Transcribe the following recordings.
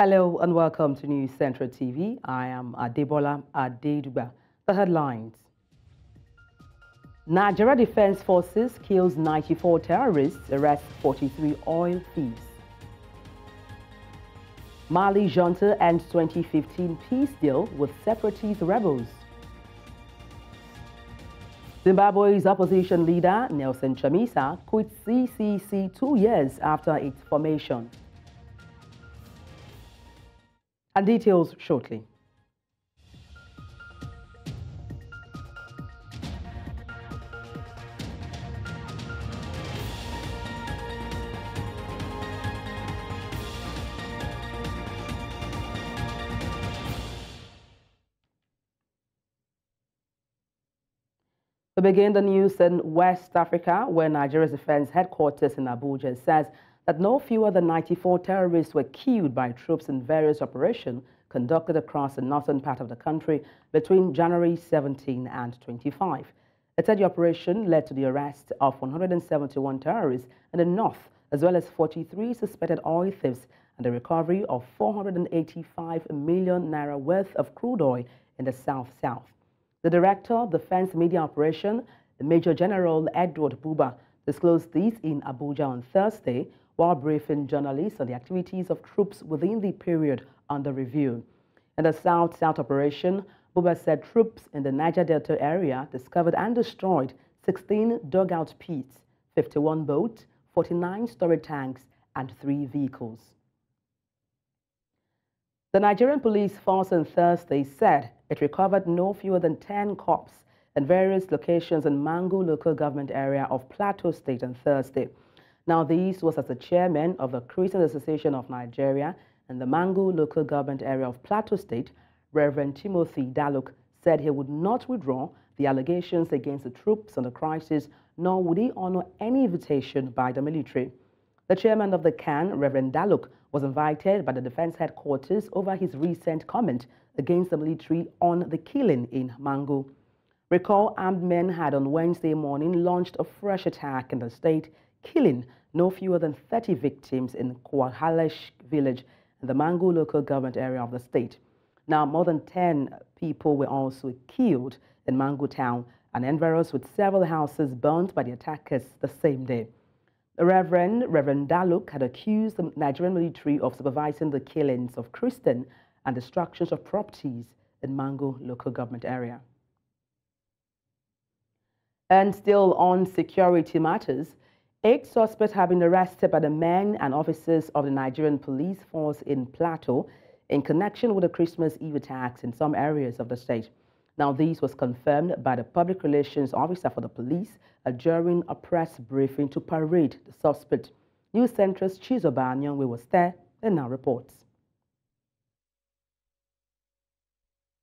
Hello and welcome to News Central TV. I am Adebola Adeduba. The headlines. Nigeria Defense Forces kills 94 terrorists, arrests 43 oil thieves. Mali junta ends 2015 peace deal with separatist rebels. Zimbabwe's opposition leader, Nelson Chamisa, quits CCC 2 years after its formation. And details shortly. To begin the news in West Africa, where Nigeria's defense headquarters in Abuja says that no fewer than 94 terrorists were killed by troops in various operations conducted across the northern part of the country between January 17 and 25. It said the operation led to the arrest of 171 terrorists in the north, as well as 43 suspected oil thieves, and the recovery of 485 million naira worth of crude oil in the south-south. The Director of Defense Media Operation, Major General Edward Buba, disclosed this in Abuja on Thursday while briefing journalists on the activities of troops within the period under review. In the South-South operation, Buba said troops in the Niger Delta area discovered and destroyed 16 dugout pits, 51 boats, 49 storage tanks, and 3 vehicles. The Nigerian Police Force on Thursday said it recovered no fewer than 10 cops in various locations in Mangu local government area of Plateau State on Thursday. Now, this was as the chairman of the Christian Association of Nigeria and the Mangu local government area of Plateau State, Reverend Timothy Daluk, said he would not withdraw the allegations against the troops on the crisis, nor would he honor any invitation by the military. The chairman of the CAN, Reverend Daluk, was invited by the defense headquarters over his recent comment against the military on the killing in Mangu. Recall, armed men had on Wednesday morning launched a fresh attack in the state, killing no fewer than 30 victims in Kwahalesh village in the Mangu local government area of the state. Now, more than 10 people were also killed in Mangu town and environs, with several houses burnt by the attackers the same day. The Reverend Daluk had accused the Nigerian military of supervising the killings of Christians and destructions of properties in Mangu local government area. And still on security matters, 8 suspects have been arrested by the men and officers of the Nigerian Police Force in Plateau in connection with the Christmas Eve attacks in some areas of the state. Now, this was confirmed by the public relations officer for the police during a press briefing to parade the suspect. News Center's Chizoba Nyongwe was there and now reports.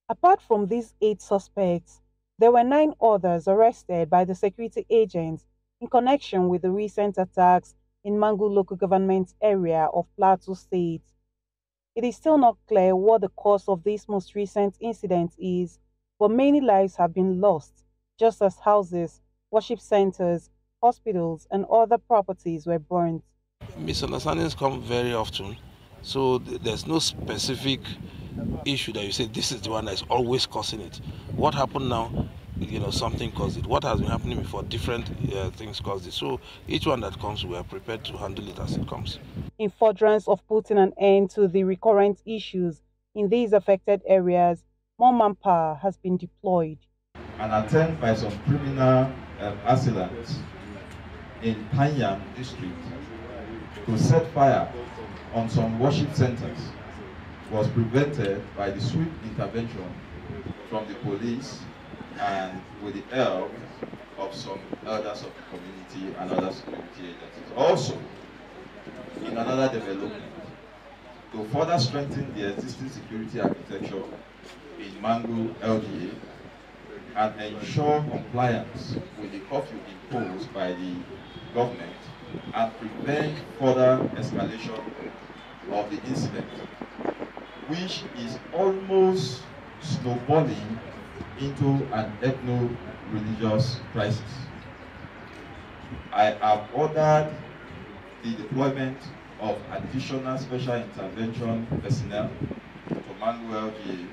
Apart from these 8 suspects, there were 9 others arrested by the security agents in connection with the recent attacks in Mangu local government area of Plateau State. It is still not clear what the cause of this most recent incident is, but many lives have been lost, just as houses, worship centers, hospitals, and other properties were burned. Misunderstandings come very often, so there's no specific issue that you say this is the one that's always causing it. What happened now, something caused it. What has been happening before, different things caused it. So each one that comes, we are prepared to handle it as it comes. In furtherance of putting an end to the recurrent issues in these affected areas, more manpower has been deployed. An attempt by some criminal assailants in Kenyan district to set fire on some worship centers was prevented by the swift intervention from the police and with the help of some elders of the community and other security agencies. Also, in another development, to further strengthen the existing security architecture in Mangu LGA and ensure compliance with the curfew imposed by the government and prevent further escalation of the incident, which is almost snowballing into an ethno-religious crisis. I have ordered the deployment of additional special intervention personnel to Mangu LGA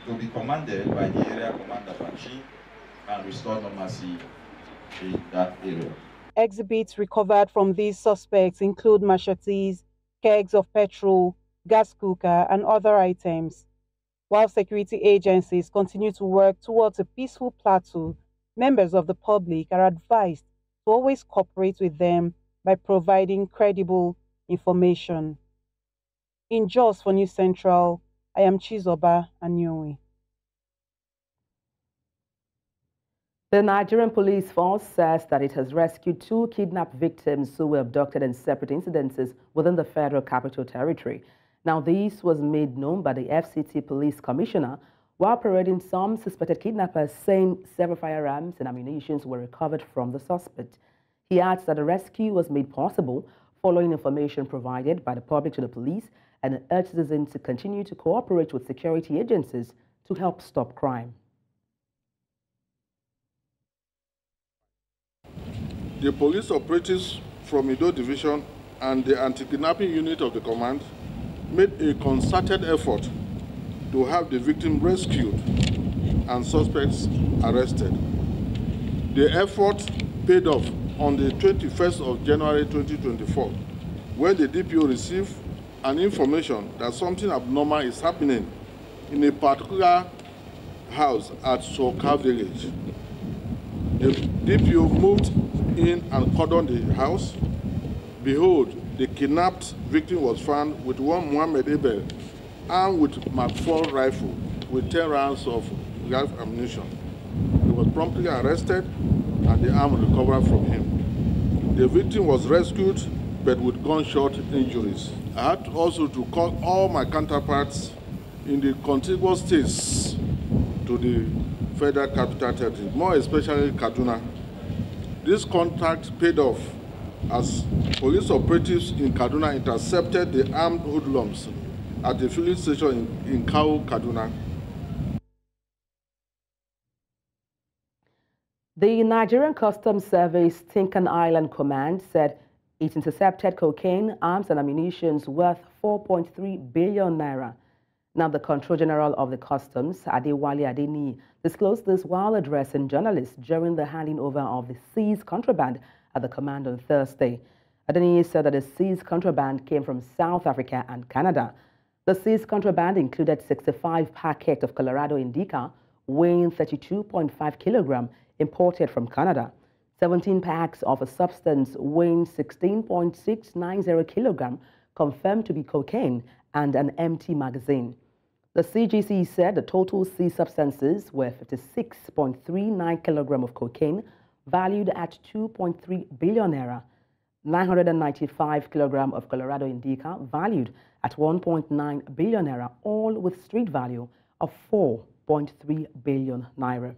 to be commanded by the area commander-in-chief and restore normalcy in that area. Exhibits recovered from these suspects include machetes, kegs of petrol, gas cooker, and other items. While security agencies continue to work towards a peaceful plateau, members of the public are advised to always cooperate with them by providing credible information. In Jos for News Central, I am Chizoba Anyowe. The Nigerian Police Force says that it has rescued 2 kidnapped victims who were abducted in separate incidences within the Federal Capital Territory. Now, this was made known by the FCT Police Commissioner while parading some suspected kidnappers, saying several firearms and ammunition were recovered from the suspect. He adds that the rescue was made possible following information provided by the public to the police and urged citizens to continue to cooperate with security agencies to help stop crime. The police operatives from Ido Division and the anti-kidnapping unit of the command made a concerted effort to have the victim rescued and suspects arrested. The effort paid off on the 21st of January 2024, when the DPO received an information that something abnormal is happening in a particular house at Soka village. The DPO moved in and cordoned the house. Behold, the kidnapped victim was found with one Muhammad Ebel armed with Mark IV rifle with 10 rounds of live ammunition. He was promptly arrested and the arm recovered from him. The victim was rescued but with gunshot injuries. I had also to call all my counterparts in the contiguous states to the Federal Capital Territory, more especially Kaduna. This contact paid off as police operatives in Kaduna intercepted the armed hoodlums at the filling station in Kau, Kaduna. The Nigerian Customs Service Tinkan Island Command said it intercepted cocaine, arms and ammunition worth 4.3 billion naira. Now, the Control General of the Customs, Adewale Adeni, disclosed this while addressing journalists during the handing over of the seized contraband at the command on Thursday. Adeni said that the seized contraband came from South Africa and Canada. The seized contraband included 65 packets of Colorado Indica weighing 32.5 kilograms imported from Canada, 17 packs of a substance weighing 16.690 kilograms confirmed to be cocaine, and an empty magazine. The CGC said the total seized substances were 56.39 kilograms of cocaine, valued at 2.3 billion naira, 995 kilograms of Colorado Indica, valued at 1.9 billion naira, all with street value of 4.3 billion naira.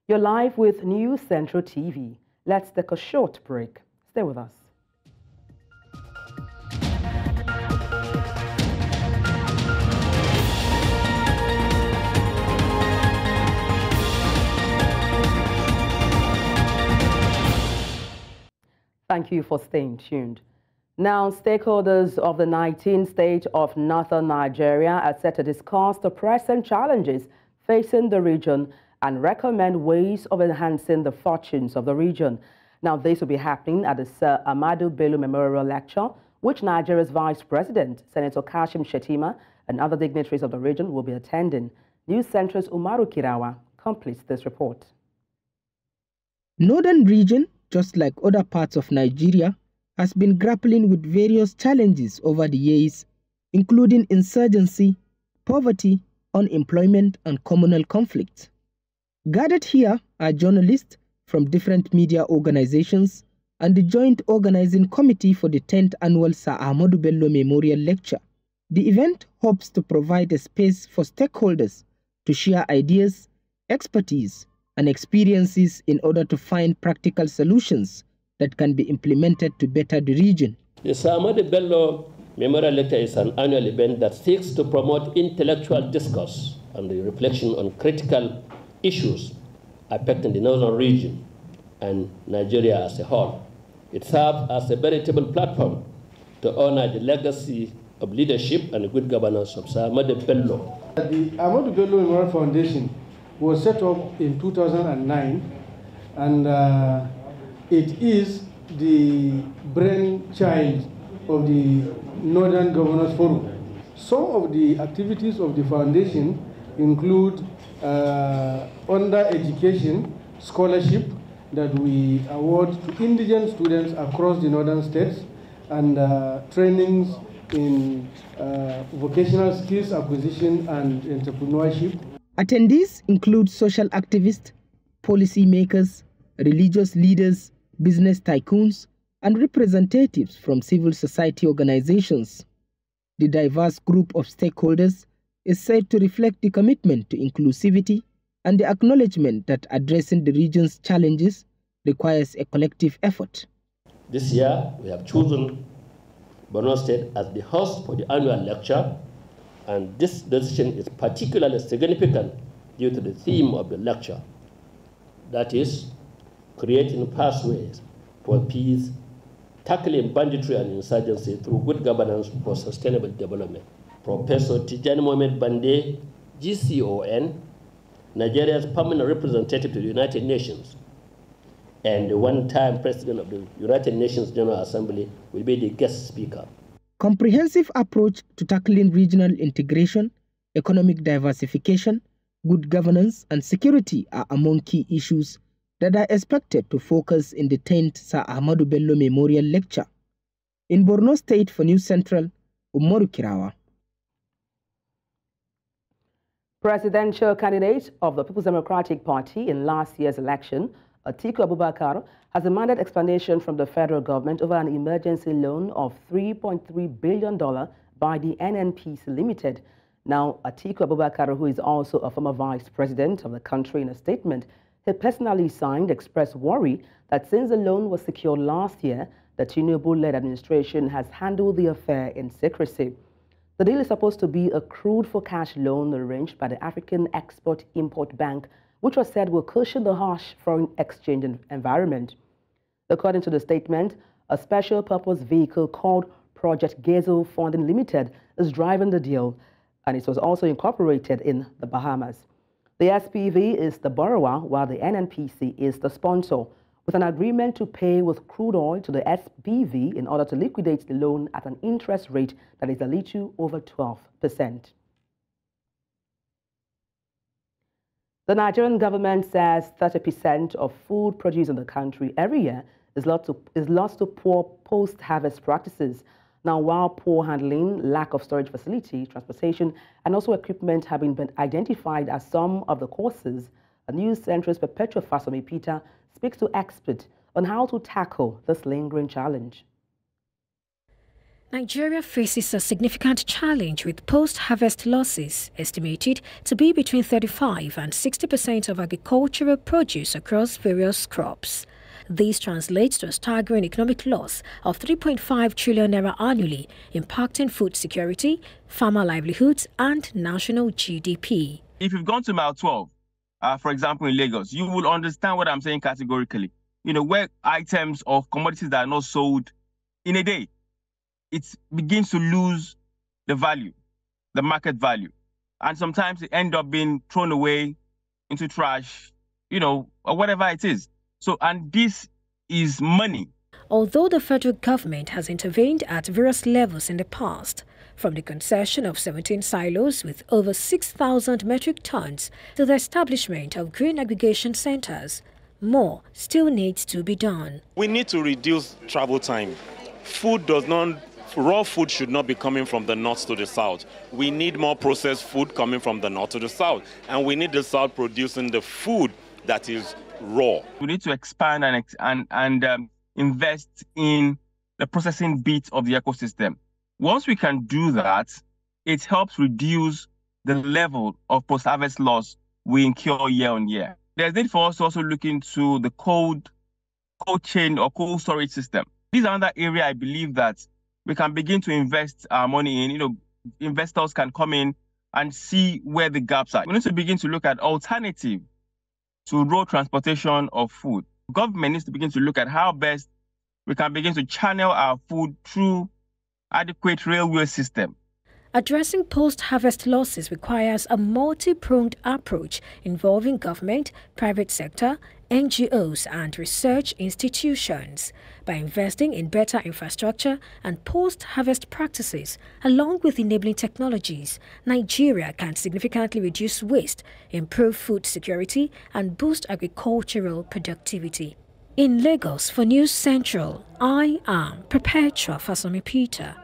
You're live with News Central TV. Let's take a short break. Stay with us. Thank you for staying tuned. Now, stakeholders of the 19th state of northern Nigeria are set to discuss the present challenges facing the region and recommend ways of enhancing the fortunes of the region. Now, this will be happening at the Sir Ahmadu Bello Memorial Lecture, which Nigeria's Vice President, Senator Kashim Shettima, and other dignitaries of the region will be attending. News Center's Umaru Kirawa completes this report. Northern region, just like other parts of Nigeria, has been grappling with various challenges over the years, including insurgency, poverty, unemployment, and communal conflicts. Gathered here are journalists from different media organizations and the Joint Organizing Committee for the 10th Annual Sir Ahmadu Bello Memorial Lecture. The event hopes to provide a space for stakeholders to share ideas, expertise, and experiences in order to find practical solutions that can be implemented to better the region. The Sir Ahmadu Bello Memorial Lecture is an annual event that seeks to promote intellectual discourse and the reflection on critical issues affecting the northern region and Nigeria as a whole. It serves as a veritable platform to honor the legacy of leadership and good governance of Sir Ahmadu Bello. The Ahmadu Bello Memorial Foundation was set up in 2009, and it is the brainchild of the Northern Governors Forum. Some of the activities of the foundation include under education scholarship that we award to indigent students across the northern states, and trainings in vocational skills acquisition and entrepreneurship. Attendees include social activists, policy makers, religious leaders, business tycoons, and representatives from civil society organizations. The diverse group of stakeholders is said to reflect the commitment to inclusivity and the acknowledgement that addressing the region's challenges requires a collective effort. This year, we have chosen Borno State as the host for the annual lecture, and this decision is particularly significant due to the theme of the lecture, that is, creating pathways for peace, tackling banditry and insurgency through good governance for sustainable development. Professor Tijani Mohamed Bande, GCON, Nigeria's permanent representative to the United Nations, and the one-time president of the United Nations General Assembly, will be the guest speaker. Comprehensive approach to tackling regional integration, economic diversification, good governance, and security are among key issues that are expected to focus in the 10th Sir Ahmadu Bello Memorial Lecture. In Borno State for News Central, Umaru Kirawa. Presidential candidate of the People's Democratic Party in last year's election, Atiku Abubakar, has demanded explanation from the federal government over an emergency loan of $3.3 billion by the NNPC Limited. Now, Atiku Abubakar, who is also a former vice president of the country, in a statement he personally signed, expressed worry that since the loan was secured last year, the Tinubu-led administration has handled the affair in secrecy. The deal is supposed to be a crude for cash loan arranged by the African Export-Import Bank, which was said will cushion the harsh foreign exchange environment. According to the statement, a special purpose vehicle called Project Gezo Funding Limited is driving the deal, and it was also incorporated in the Bahamas. The SPV is the borrower, while the NNPC is the sponsor, with an agreement to pay with crude oil to the SPV in order to liquidate the loan at an interest rate that is a little over 12%. The Nigerian government says 30% of food produced in the country every year is lost to poor post-harvest practices. Now, while poor handling, lack of storage facility, transportation, and also equipment have been identified as some of the causes, a News Central's Perpetual Fasomi Peter speaks to experts on how to tackle this lingering challenge. Nigeria faces a significant challenge with post-harvest losses, estimated to be between 35% and 60% of agricultural produce across various crops. This translates to a staggering economic loss of 3.5 trillion naira annually, impacting food security, farmer livelihoods, and national GDP. If you've gone to Mile 12, for example, in Lagos, you will understand what I'm saying categorically. You know, where items of commodities that are not sold in a day, it begins to lose the value, the market value. And sometimes they end up being thrown away into trash, you know, or whatever it is. So, and this is money. Although the federal government has intervened at various levels in the past, from the concession of 17 silos with over 6,000 metric tons to the establishment of grain aggregation centers, more still needs to be done. We need to reduce travel time. Raw food should not be coming from the north to the south. We need more processed food coming from the north to the south. And we need the south producing the food that is raw. We need to expand and invest in the processing bit of the ecosystem. Once we can do that, it helps reduce the level of post-harvest loss we incur year on year. There's need for us to also look into the cold chain or cold storage system. This is another area I believe that we can begin to invest our money in. You know, investors can come in and see where the gaps are. We need to begin to look at alternative to road transportation of food. Government needs to begin to look at how best we can begin to channel our food through adequate railway system. Addressing post-harvest losses requires a multi-pronged approach involving government, private sector, NGOs and research institutions. By investing in better infrastructure and post-harvest practices, along with enabling technologies, Nigeria can significantly reduce waste, improve food security and boost agricultural productivity. In Lagos for News Central, I am Perpetua Fasami Peter.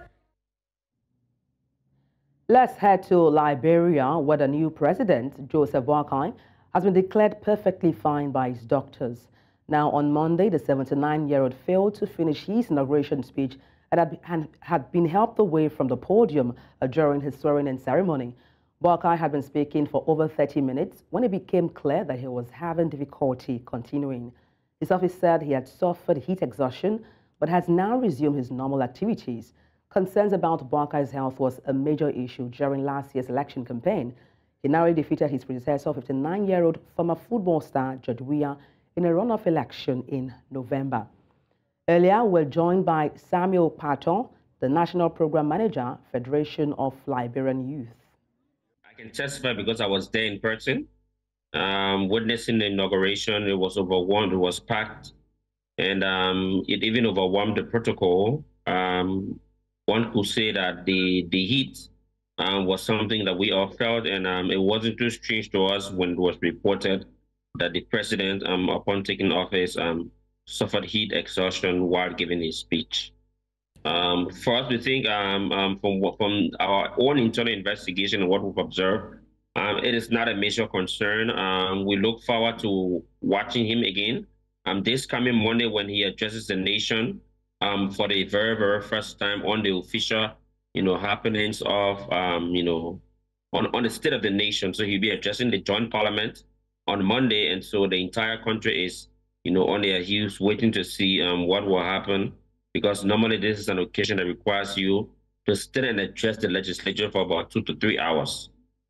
Let's head to Liberia, where the new president, Joseph Boakai, has been declared perfectly fine by his doctors. Now, on Monday, the 79-year-old failed to finish his inauguration speech and had been helped away from the podium during his swearing-in ceremony. Boakai had been speaking for over 30 minutes when it became clear that he was having difficulty continuing. His office said he had suffered heat exhaustion but has now resumed his normal activities. Concerns about Boakai's health was a major issue during last year's election campaign. He narrowly defeated his predecessor, 59-year-old former football star George Weah, in a runoff election in November. Earlier, we're joined by Samuel Paton, the National Program Manager, Federation of Liberian Youth. I can testify because I was there in person, witnessing the inauguration. It was overwhelmed, it was packed, and it even overwhelmed the protocol. One could say that the heat was something that we all felt, and it wasn't too strange to us when it was reported that the president, upon taking office, suffered heat exhaustion while giving his speech. For us, we think from our own internal investigation and what we've observed, it is not a major concern. We look forward to watching him again this coming Monday when he addresses the nation for the very, very first time on the official, happenings of, on the state of the nation. So he'll be addressing the joint parliament on Monday. And so the entire country is, on their heels waiting to see what will happen, because normally this is an occasion that requires you to sit and address the legislature for about 2 to 3 hours.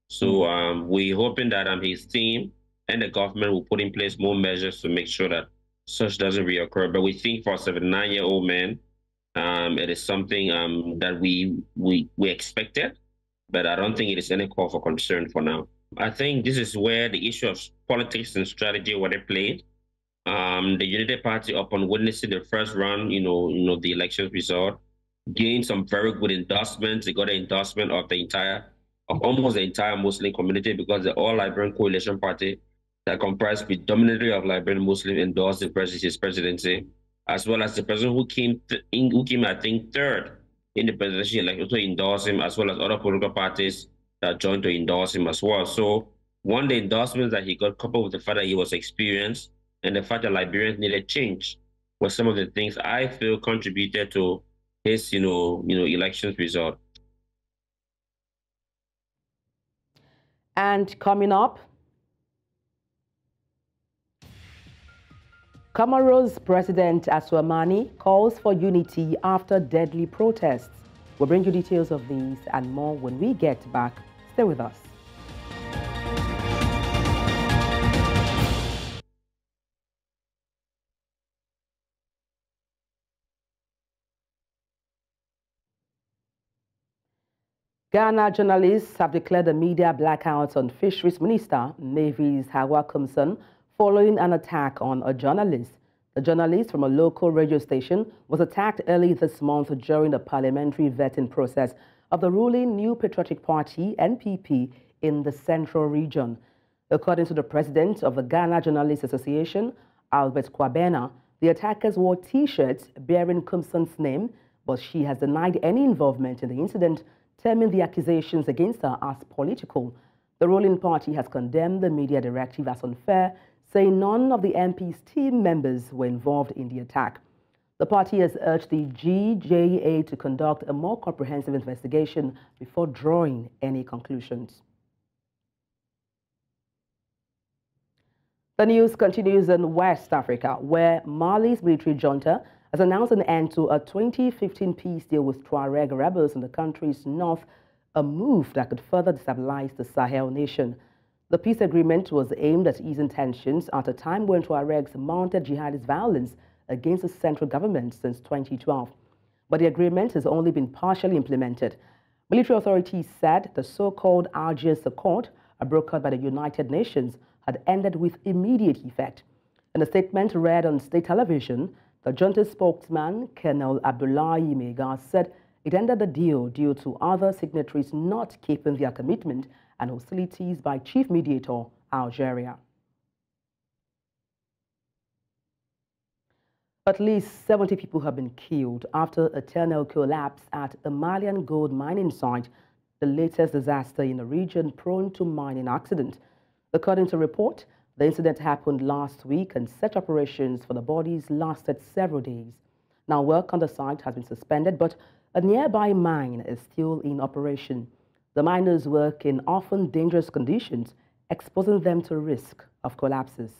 So we're hoping that his team and the government will put in place more measures to make sure that such doesn't reoccur. But we think for a 79-year-old man, it is something that we expected, but I don't think it is any call for concern for now. I think this is where the issue of politics and strategy were played. The United Party, upon witnessing the first round, the election result, gained some very good endorsements. They got an endorsement of almost the entire Muslim community, because the All Liberian Coalition Party that comprised predominantly of Liberian Muslims endorsed his presidency, as well as the president who came, I think, third in the presidential election to endorse him, as well as other political parties that joined to endorse him as well. So one of the endorsements that he got, coupled with the fact that he was experienced and the fact that Liberians needed change, was some of the things I feel contributed to his, elections result. And coming up, Comoros President Asuamani calls for unity after deadly protests. We'll bring you details of these and more when we get back. Stay with us. Ghana journalists have declared a media blackout on Fisheries Minister Mavis Hawa-Kumson following an attack on a journalist. The journalist from a local radio station was attacked early this month during the parliamentary vetting process of the ruling New Patriotic Party, NPP, in the central region. According to the president of the Ghana Journalists Association, Albert Kwabena, the attackers wore T-shirts bearing Kumson's name, but she has denied any involvement in the incident, terming the accusations against her as political. The ruling party has condemned the media directive as unfair, saying none of the MP's team members were involved in the attack. The party has urged the GJA to conduct a more comprehensive investigation before drawing any conclusions. The news continues in West Africa, where Mali's military junta has announced an end to a 2015 peace deal with Tuareg rebels in the country's north, a move that could further destabilize the Sahel nation. The peace agreement was aimed at easing tensions at a time when Tuaregs mounted jihadist violence against the central government since 2012. But the agreement has only been partially implemented. Military authorities said the so-called Algiers Accord, brokered by the United Nations, had ended with immediate effect. In a statement read on state television, the junta spokesman, Colonel Abdullahi Mega, said it ended the deal due to other signatories not keeping their commitment and hostilities by chief mediator, Algeria. At least 70 people have been killed after a tunnel collapsed at a Malian gold mining site, the latest disaster in a region prone to mining accident. According to report, the incident happened last week and search operations for the bodies lasted several days. Now work on the site has been suspended, but a nearby mine is still in operation. The miners work in often dangerous conditions, exposing them to risk of collapses.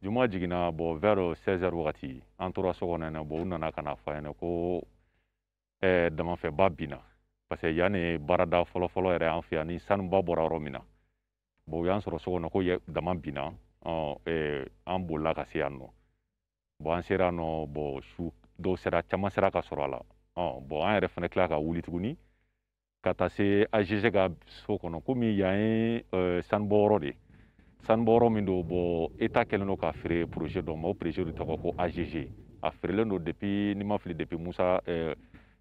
Juma jigina bo vero 16h wakati antora sogona na bo nana kana fa ne ko dama fe babina parce que yani barada folo ere an fi ani sanu ba bora romina bo yan soro sogona ko ye dama bina an bolla ka se anno bo an sera no bo shu do sera chama sera ka soro la bo an yɛrɛ fana kila ka wuli tuguni ka taa se AGG ka so kɔnɔ komi yan ye sanubɔyɔrɔ de sanubɔyɔrɔ min do bo État kɛlen do ka feere projet dɔ ma o projet de tɔgɔ ko AGG a feerelen do depuis ni ma fili depuis Musa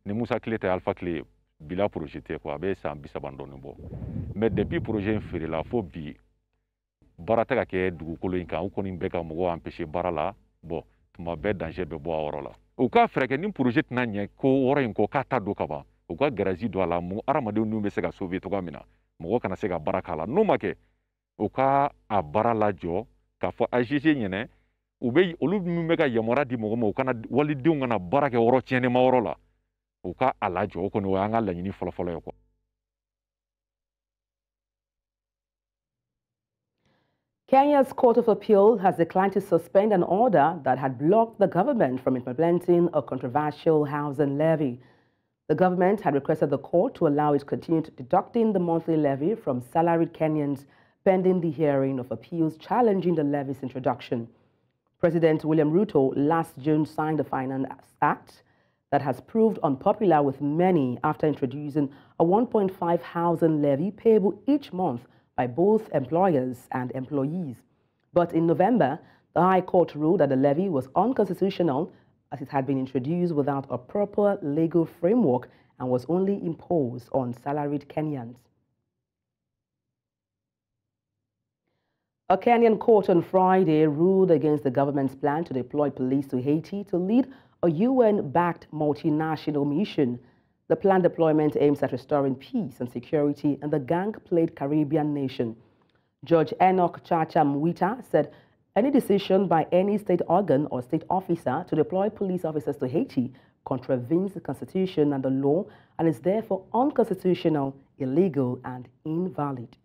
ni Musa tile tɛ Alpha tile bila projet tɛ quoi a bɛ san 30 dɔɔni bɔ mais depuis projet in feerela fo bi baara tɛ ka kɛ dugukolo in kan u kɔni bɛ ka mɔgɔw empêcher baara la bon tuma bɛɛ danger bɛ bɔ a yɔrɔ la u ka fɛɛrɛ kɛ ni projet tɛna ɲɛ ko yɔrɔ in kɔ k'a ta don ka ban u ka garage don a la hadamadenw n'u bɛ se ka sauver cogoya min na mɔgɔ kana se ka baara k'a la n'o ma kɛ u ka a baara lajɔ k'a fɔ AGG ɲɛnɛ u bɛ olu minnu bɛ ka yamaruya di mɔgɔ ma u kana walidenw kana baara kɛ yɔrɔ tiɲɛnima yɔrɔ la u ka a lajɔ o kɔni o y'an ka laɲini fɔlɔfɔlɔ ye quoi. Kenya's Court of Appeal has declined to suspend an order that had blocked the government from implementing a controversial housing levy. The government had requested the court to allow it to continue deducting the monthly levy from salaried Kenyans pending the hearing of appeals challenging the levy's introduction. President William Ruto last June signed the Finance Act that has proved unpopular with many after introducing a 1.5 housing levy payable each month by both employers and employees. But in November, the High Court ruled that the levy was unconstitutional as it had been introduced without a proper legal framework and was only imposed on salaried Kenyans. A Kenyan court on Friday ruled against the government's plan to deploy police to Haiti to lead a UN-backed multinational mission. The planned deployment aims at restoring peace and security in the gang-plagued Caribbean nation. Judge Enoch Chacha Mwita said any decision by any state organ or state officer to deploy police officers to Haiti contravenes the Constitution and the law and is therefore unconstitutional, illegal, and invalid.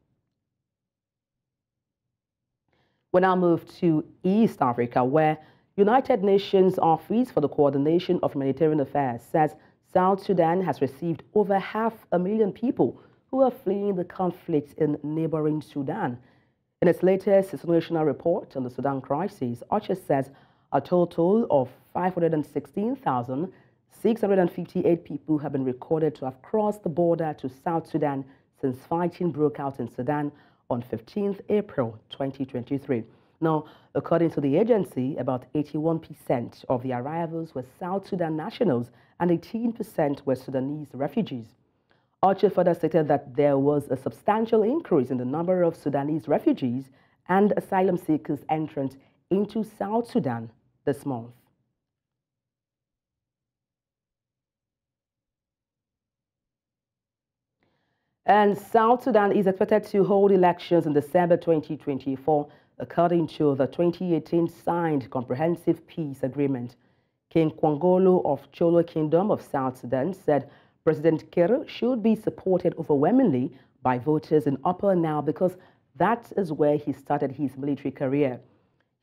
We now move to East Africa, where United Nations Office for the Coordination of Humanitarian Affairs says South Sudan has received over 500,000 people who are fleeing the conflict in neighboring Sudan. In its latest situational report on the Sudan crisis, OCHA says a total of 516,658 people have been recorded to have crossed the border to South Sudan since fighting broke out in Sudan on 15th April 2023. Now, according to the agency, about 81% of the arrivals were South Sudan nationals and 18% were Sudanese refugees. OCHA further stated that there was a substantial increase in the number of Sudanese refugees and asylum seekers entrant into South Sudan this month. And South Sudan is expected to hold elections in December 2024, according to the 2018 signed Comprehensive Peace Agreement. King Kwangolo of Cholo Kingdom of South Sudan said President Kir should be supported overwhelmingly by voters in Upper Nile because that is where he started his military career.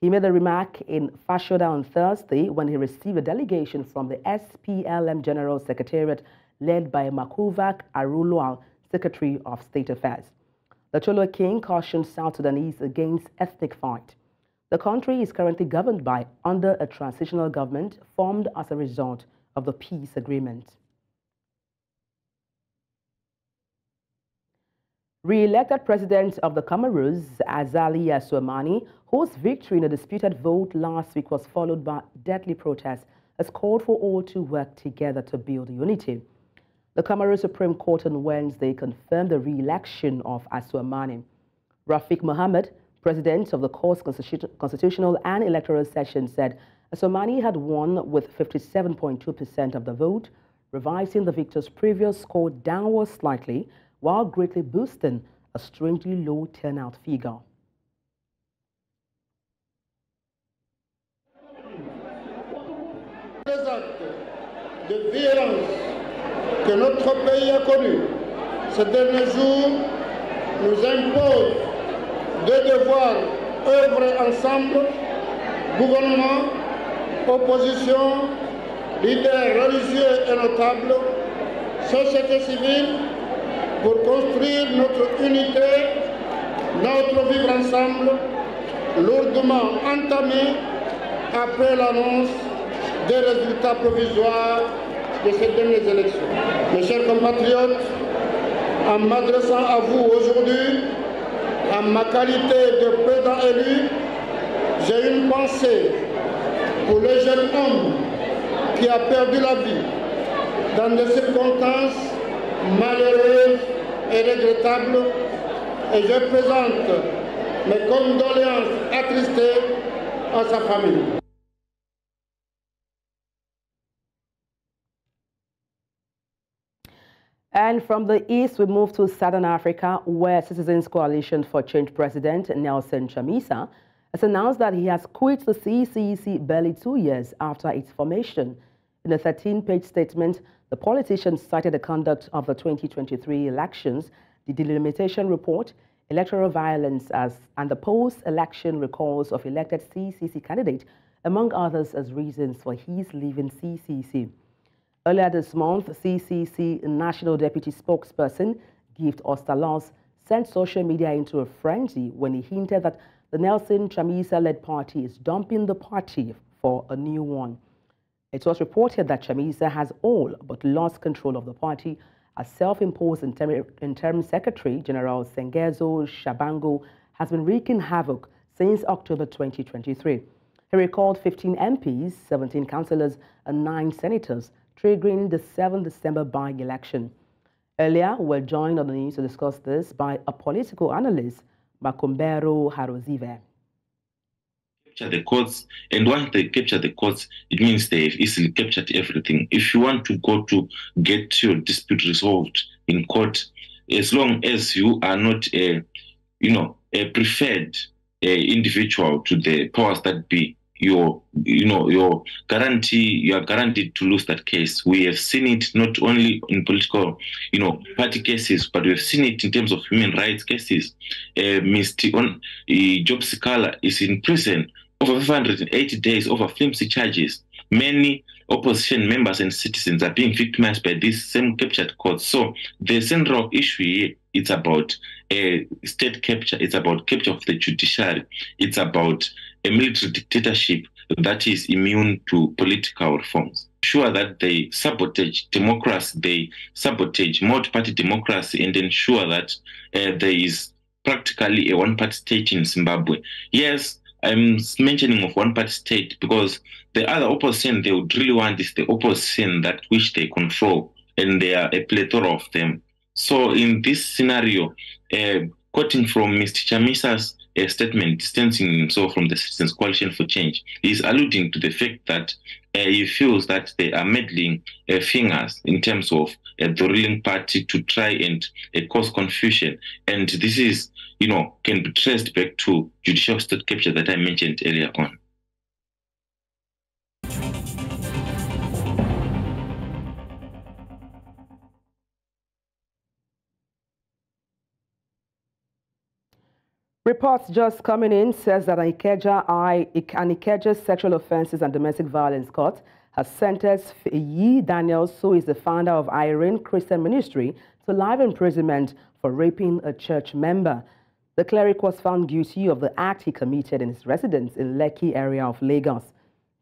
He made the remark in Fashoda on Thursday when he received a delegation from the SPLM General Secretariat led by Makuvak Arulwal, Secretary of State Affairs. The Cholo King cautioned South Sudanese against ethnic fight. The country is currently governed under a transitional government formed as a result of the peace agreement. Re-elected President of the Comoros, Azali Assoumani, whose victory in a disputed vote last week was followed by deadly protests, has called for all to work together to build unity. The Comoros Supreme Court on Wednesday confirmed the re-election of Assoumani. Rafiq Mohammed, President of the court's Constitutional and Electoral Session, said Assoumani had won with 57.2% of the vote, revising the victor's previous score downward slightly, while greatly boosting a strangely low turnout figure. Les actes de violence que notre pays a connus ces derniers jours nous imposent de devoir œuvrer ensemble, gouvernement, opposition, leaders religieux et notables, société civile, pour construire notre unité, notre vivre ensemble, lourdement entamé après l'annonce des résultats provisoires de ces dernières élections. Mes chers compatriotes, en m'adressant à vous aujourd'hui, en ma qualité de président élu, j'ai une pensée pour le jeune homme qui a perdu la vie dans des circonstances malheureuses et regrettables, et je présente mes condoléances attristées à sa famille. And from the east, we move to Southern Africa, where Citizens Coalition for Change President Nelson Chamisa has announced that he has quit the CCC barely 2 years after its formation. In a 13-page statement, the politician cited the conduct of the 2023 elections, the delimitation report, electoral violence, and the post-election recalls of elected CCC candidate, among others, as reasons for his leaving CCC. Earlier this month, CCC National Deputy Spokesperson Gift Ostalos sent social media into a frenzy when he hinted that the Nelson Chamisa-led party is dumping the party for a new one. It was reported that Chamisa has all but lost control of the party as self-imposed interim Secretary General Sengezo Shabango has been wreaking havoc since October 2023. He recalled 15 MPs, 17 councillors, and 9 senators, triggering the 7 December by-election. Earlier, we were joined on the news to discuss this by a political analyst, Makumbero Harozive. Capture the courts, and once they capture the courts, it means they've easily captured everything. If you want to go to get your dispute resolved in court, as long as you are not a preferred individual to the powers that be, you are guaranteed to lose that case. We have seen it not only in political, party cases, but we have seen it in terms of human rights cases. Mr. Job Sikala is in prison over 580 days over flimsy charges. Many opposition members and citizens are being victimized by these same captured courts. So the central issue here, it's about state capture, it's about capture of the judiciary, it's about a military dictatorship that is immune to political reforms. Sure that they sabotage democracy, they sabotage multi-party democracy, and ensure that there is practically a one-party state in Zimbabwe. Yes, I'm mentioning of one-party state because the other opposition they would really want is the opposition that which they control, and there are a plethora of them. So in this scenario, quoting from Mr. Chamisa's statement distancing himself from the Citizens Coalition for Change, he is alluding to the fact that he feels that they are meddling fingers in terms of the ruling party to try and cause confusion. And this is, can be traced back to judicial state capture that I mentioned earlier on. Reports just coming in says that an Ikeja Sexual Offences and Domestic Violence Court has sentenced Yi Daniels, who is the founder of Irene Christian Ministry, to life imprisonment for raping a church member. The cleric was found guilty of the act he committed in his residence in Lekki area of Lagos.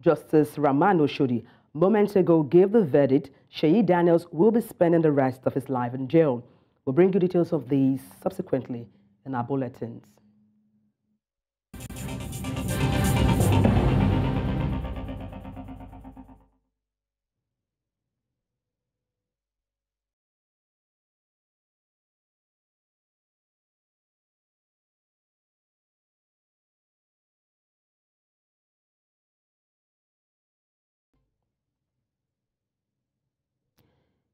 Justice Raman Oshodi moments ago gave the verdict. Sheyi Daniels will be spending the rest of his life in jail. We'll bring you details of these subsequently in our bulletins.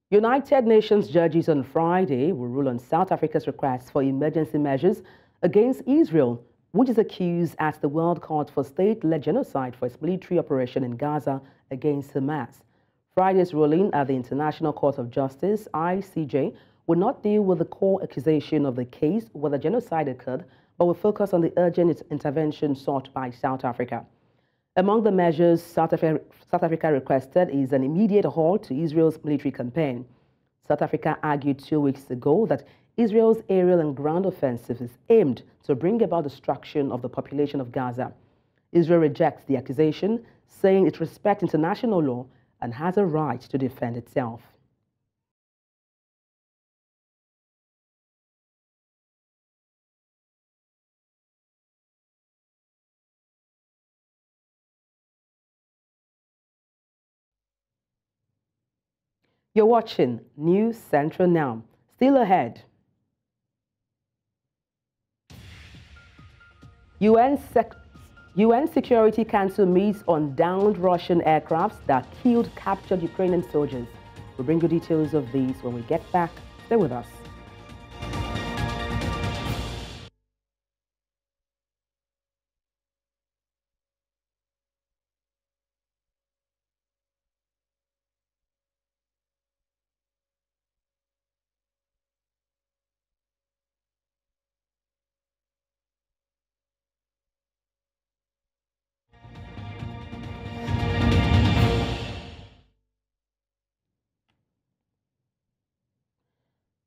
United Nations judges on Friday will rule on South Africa's request for emergency measures against Israel, which is accused as the World Court for State-led genocide for its military operation in Gaza against Hamas. Friday's ruling at the International Court of Justice, ICJ, will not deal with the core accusation of the case whether genocide occurred, but will focus on the urgent intervention sought by South Africa. Among the measures South Africa requested is an immediate halt to Israel's military campaign. South Africa argued 2 weeks ago that Israel's aerial and ground offensive is aimed to bring about destruction of the population of Gaza. Israel rejects the accusation, saying it respects international law and has a right to defend itself. You're watching News Central now. Still ahead. UN Security Council meets on downed Russian aircrafts that killed captured Ukrainian soldiers. We'll bring you details of these when we get back. Stay with us.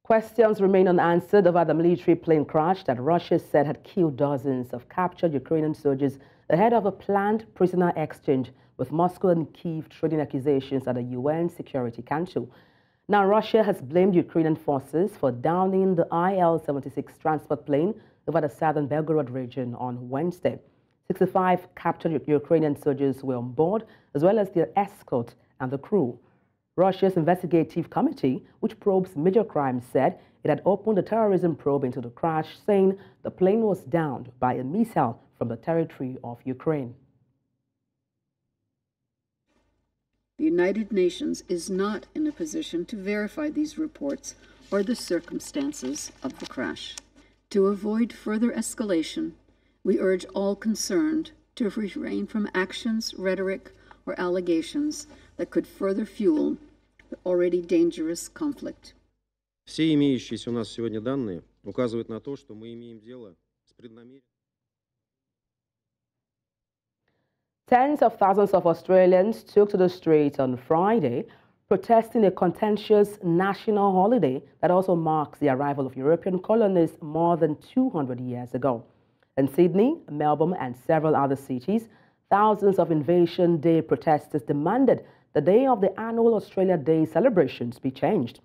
Questions remain unanswered over the military plane crash that Russia said had killed dozens of captured Ukrainian soldiers ahead of a planned prisoner exchange, with Moscow and Kyiv trading accusations at the UN Security Council. Now, Russia has blamed Ukrainian forces for downing the Il-76 transport plane over the southern Belgorod region on Wednesday. 65 captured Ukrainian soldiers were on board, as well as their escort and the crew. Russia's investigative committee, which probes major crimes, said it had opened a terrorism probe into the crash, saying the plane was downed by a missile from the territory of Ukraine. The United Nations is not in a position to verify these reports or the circumstances of the crash. To avoid further escalation, we urge all concerned to refrain from actions, rhetoric, or allegations that could further fuel the already dangerous conflict. Все имеющиеся у нас сегодня данные указывают на то, что мы имеем дело с преднамеренным. Tens of thousands of Australians took to the streets on Friday, protesting a contentious national holiday that also marks the arrival of European colonists more than 200 years ago. In Sydney, Melbourne, and several other cities, thousands of Invasion Day protesters demanded the day of the annual Australia Day celebrations be changed.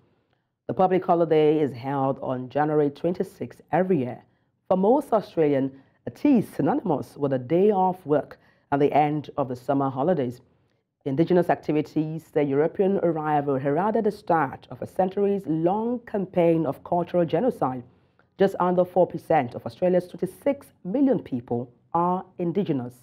The public holiday is held on January 26 every year. For most Australians, it is synonymous with a day off work at the end of the summer holidays. Indigenous activities, the European arrival heralded the start of a centuries-long campaign of cultural genocide. Just under 4% of Australia's 26 million people are Indigenous.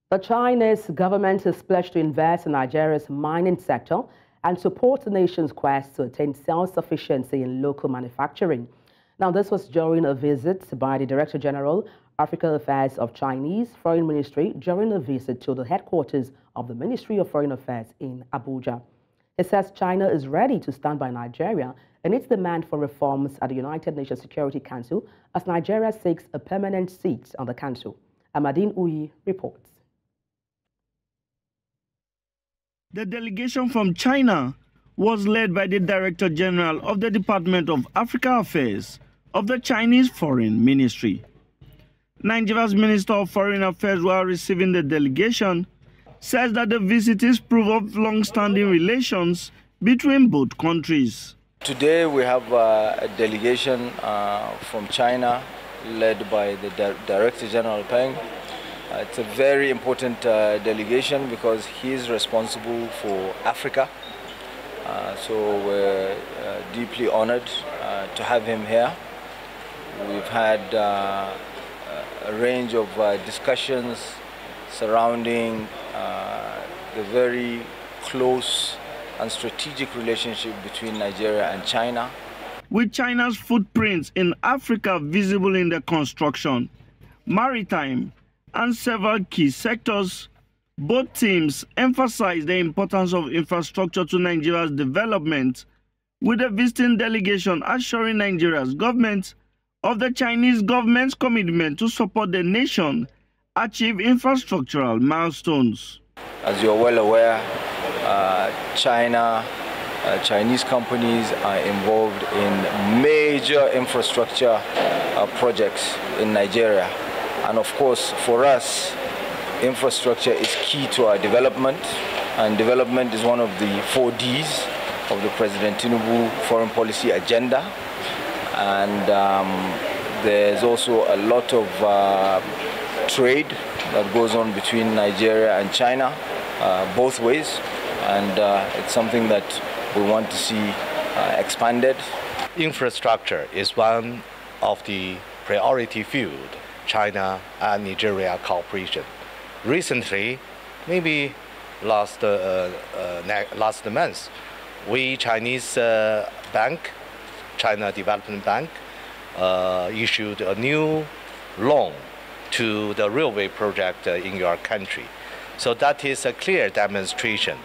The Chinese government has pledged to invest in Nigeria's mining sector and support the nation's quest to attain self-sufficiency in local manufacturing. Now, this was during a visit by the Director General, African Affairs of Chinese Foreign Ministry during a visit to the headquarters of the Ministry of Foreign Affairs in Abuja. It says China is ready to stand by Nigeria in its demand for reforms at the United Nations Security Council as Nigeria seeks a permanent seat on the council. Amadine Uyi reports. The delegation from China was led by the Director General of the Department of Africa Affairs of the Chinese Foreign Ministry. Nigeria's Minister of Foreign Affairs, while receiving the delegation, says that the visit is proof of long-standing relations between both countries. Today we have a delegation from China led by the Director General Peng. It's a very important delegation because he is responsible for Africa. So we're deeply honored to have him here. We've had a range of discussions surrounding the very close and strategic relationship between Nigeria and China. With China's footprints in Africa visible in the construction, maritime, and several key sectors, both teams emphasize the importance of infrastructure to Nigeria's development, with the visiting delegation assuring Nigeria's government of the Chinese government's commitment to support the nation achieve infrastructural milestones. As you're well aware, Chinese companies are involved in major infrastructure projects in Nigeria. And of course, for us, infrastructure is key to our development, and development is one of the 4 Ds of the President Tinubu foreign policy agenda. And there's also a lot of trade that goes on between Nigeria and China, both ways, and it's something that we want to see expanded. Infrastructure is one of the priority field China and Nigeria cooperation. Recently, maybe last month, we Chinese bank, China Development Bank, issued a new loan to the railway project in your country. So that is a clear demonstration.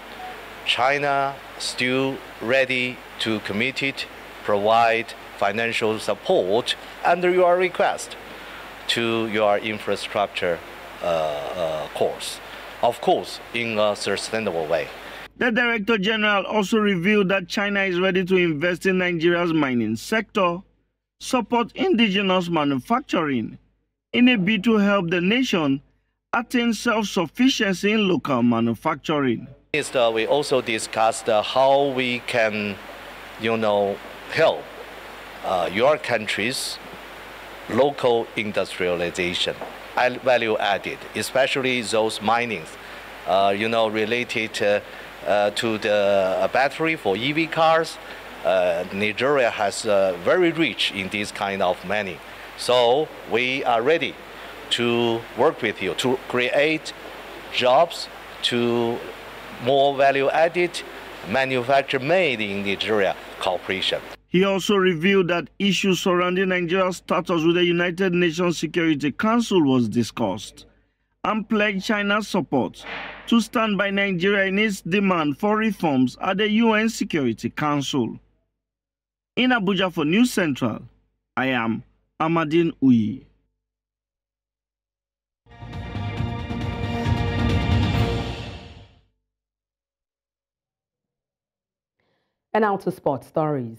China still ready to committed provide financial support under your request to your infrastructure course, of course, in a sustainable way. The Director General also revealed that China is ready to invest in Nigeria's mining sector, support indigenous manufacturing, in a bid to help the nation attain self-sufficiency in local manufacturing. We also discussed how we can, help your country's local industrialization, value added, especially those minings, related to the battery for EV cars. Nigeria has very rich in this kind of mining. So we are ready to work with you to create jobs, to more value-added manufacture made in Nigeria cooperation. He also revealed that issues surrounding Nigeria's status with the United Nations Security Council was discussed and pledged China's support to stand by Nigeria in its demand for reforms at the UN Security Council. In Abuja for News Central, I am Amadine Uyi. And now to sports stories.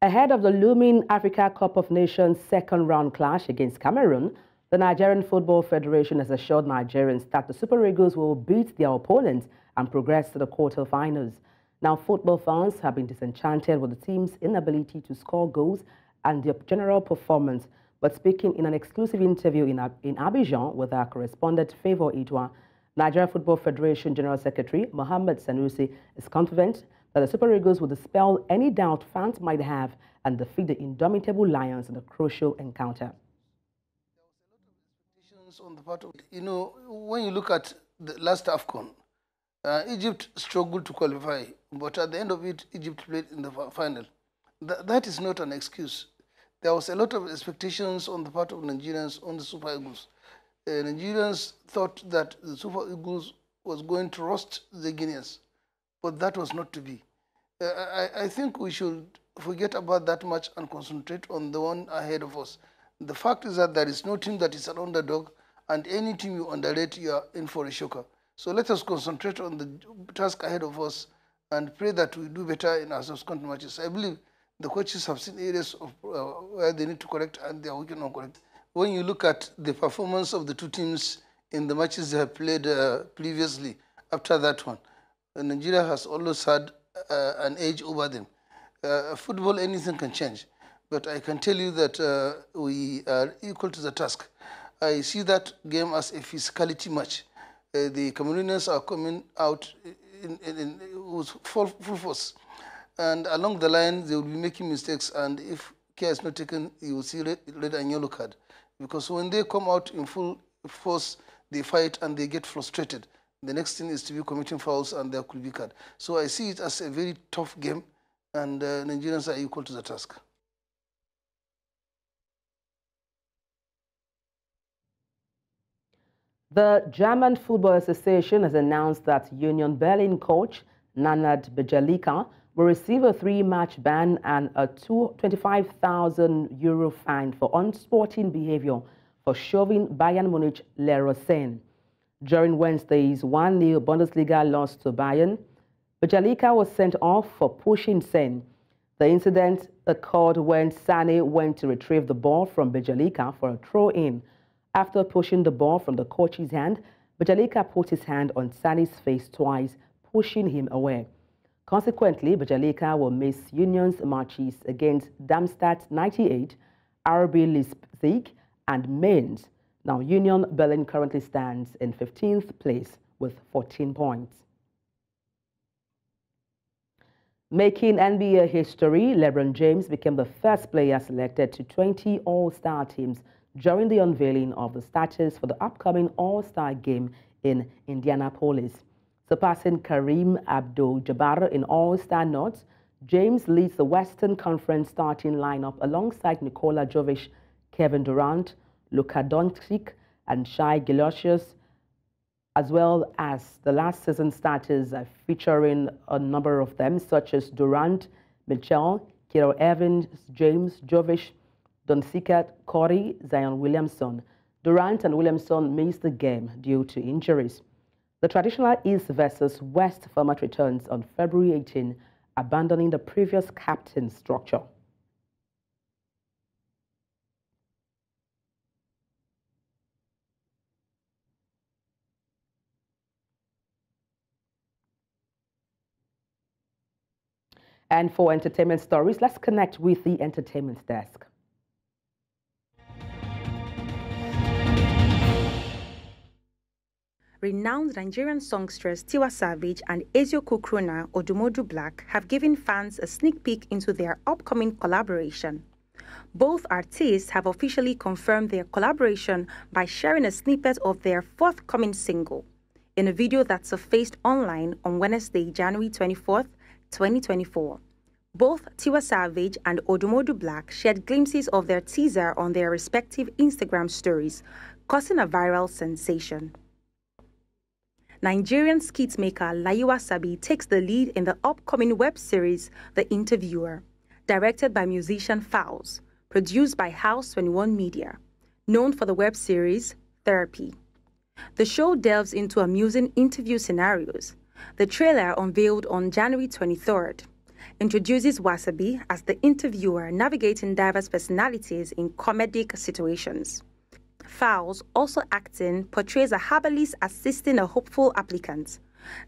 Ahead of the looming Africa Cup of Nations second round clash against Cameroon, the Nigerian Football Federation has assured Nigerians that the Super Eagles will beat their opponents and progress to the quarterfinals. Now, football fans have been disenchanted with the team's inability to score goals and their general performance. But speaking in an exclusive interview in Abidjan with our correspondent Favor Itwa, Nigeria Football Federation General Secretary Mohammed Sanusi is confident that the Super Eagles will dispel any doubt fans might have and defeat the indomitable Lions in a crucial encounter. On the part of, when you look at the last AFCON, Egypt struggled to qualify, but at the end of it, Egypt played in the final. That is not an excuse. There was a lot of expectations on the part of Nigerians on the Super Eagles. Nigerians thought that the Super Eagles was going to roast the Guineans, but that was not to be. I think we should forget about that much and concentrate on the one ahead of us. The fact is that there is no team that is an underdog, and any team you underrate, you are in for a shocker. So let us concentrate on the task ahead of us and pray that we do better in our subsequent matches. I believe the coaches have seen areas of where they need to correct and they are working on correct. When you look at the performance of the two teams in the matches they have played previously, after that one, Nigeria has always had an edge over them. Football, anything can change, but I can tell you that we are equal to the task. I see that game as a physicality match. The Cameroonians are coming out with full force, and along the line they will be making mistakes, and if care is not taken, you will see red and yellow card. Because when they come out in full force, they fight and they get frustrated. The next thing is to be committing fouls and there could be card. So I see it as a very tough game, and Nigerians are equal to the task. The German Football Association has announced that Union Berlin coach Nanad Bejalika will receive a 3-match ban and a €25,000 fine for unsporting behavior for shoving Bayern Munich Leroy Sane. During Wednesday's 1-0 Bundesliga loss to Bayern, Bejalika was sent off for pushing Sane. The incident occurred when Sane went to retrieve the ball from Bejalika for a throw-in. After pushing the ball from the coach's hand, Bejalika put his hand on Sane's face twice, pushing him away. Consequently, Bejalika will miss Union's matches against Darmstadt 98, RB Leipzig, and Mainz. Now, Union Berlin currently stands in 15th place with 14 points. Making NBA history, LeBron James became the first player selected to 20 All-Star teams during the unveiling of the starters for the upcoming All-Star game in Indianapolis. Surpassing Kareem Abdul-Jabbar in All-Star nods, James leads the Western Conference starting lineup alongside Nikola Jovic, Kevin Durant, Luka Doncic, and Shai Gilgeous, as well as the last season starters featuring a number of them, such as Durant, Mitchell, Kiro Evans, James, Jovic, Doncic, Corey, Zion Williamson. Durant and Williamson missed the game due to injuries. The traditional East versus West format returns on February 18, abandoning the previous captain structure. And for entertainment stories, let's connect with the entertainment desk. Renowned Nigerian songstress Tiwa Savage and Eziokwu crooner Odumodu Black have given fans a sneak peek into their upcoming collaboration. Both artists have officially confirmed their collaboration by sharing a snippet of their forthcoming single in a video that surfaced online on Wednesday, January 24th, 2024. Both Tiwa Savage and Odumodu Black shared glimpses of their teaser on their respective Instagram stories, causing a viral sensation. Nigerian skit maker Laiwa Sabi takes the lead in the upcoming web series The Interviewer, directed by musician Fowls, produced by House 21 Media, known for the web series Therapy. The show delves into amusing interview scenarios. The trailer, unveiled on January 23rd, introduces Wasabi as the interviewer navigating diverse personalities in comedic situations. Fowls, also acting, portrays a herbalist assisting a hopeful applicant.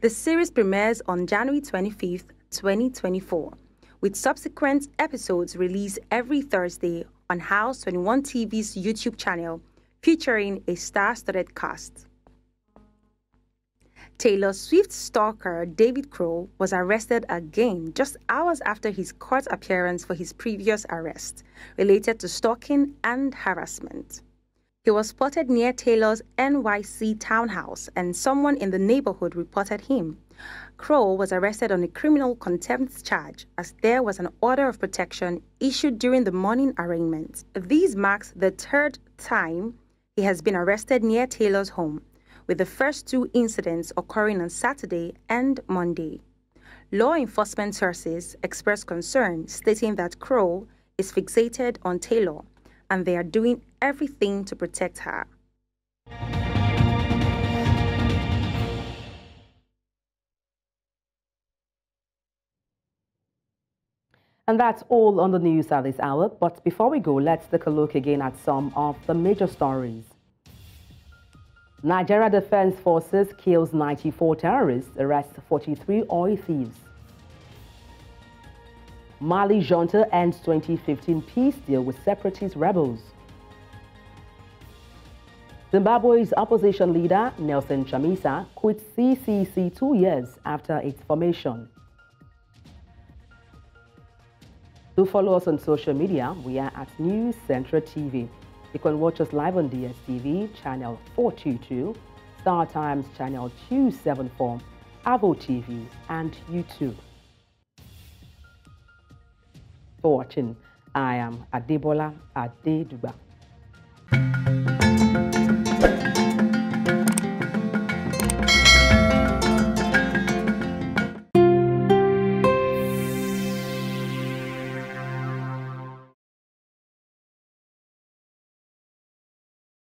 The series premieres on January 25th, 2024, with subsequent episodes released every Thursday on House 21 TV's YouTube channel, featuring a star-studded cast. Taylor Swift's stalker David Crowe was arrested again just hours after his court appearance for his previous arrest, related to stalking and harassment. He was spotted near Taylor's NYC townhouse, and someone in the neighborhood reported him. Crowe was arrested on a criminal contempt charge, as there was an order of protection issued during the morning arraignment. This marks the third time he has been arrested near Taylor's home, with the first two incidents occurring on Saturday and Monday. Law enforcement sources expressed concern, stating that Crowe is fixated on Taylor, and they are doing everything to protect her. And that's all on the news at this hour. But before we go, let's take a look again at some of the major stories. Nigeria Defense Forces kills 94 terrorists, arrests 43 oil thieves. Mali junta ends 2015 peace deal with separatist rebels. Zimbabwe's opposition leader, Nelson Chamisa, quits CCC 2 years after its formation. Do follow us on social media. We are at News Central TV. You can watch us live on DSTV, channel 422, Star Times, channel 274, Avo TV, and YouTube. For watching, I am Adebola Adeduba.